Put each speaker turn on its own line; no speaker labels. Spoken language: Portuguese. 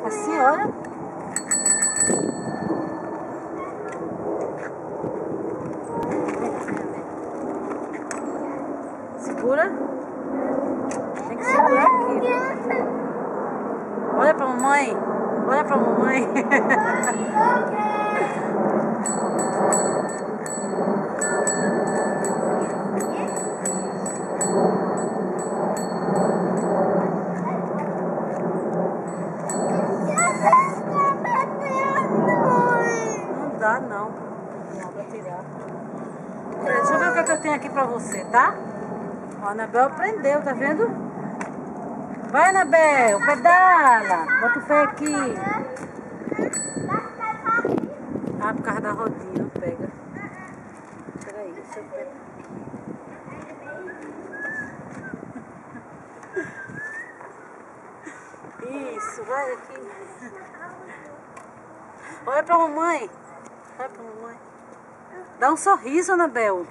Assim, olha. Segura. Tem que segurar aqui. Olha pra mamãe. Olha pra mamãe. Não dá não. Não, pra tirar. Deixa eu ver o que eu tenho aqui pra você, tá? A Anabel aprendeu, tá vendo? Vai, Anabel, pedala. Bota o pé aqui. Ah, por causa da rodinha, não pega. Peraí, deixa eu pegar. Isso, vai aqui. Olha pra mamãe. Olha pra mamãe. Dá um sorriso, Anabel.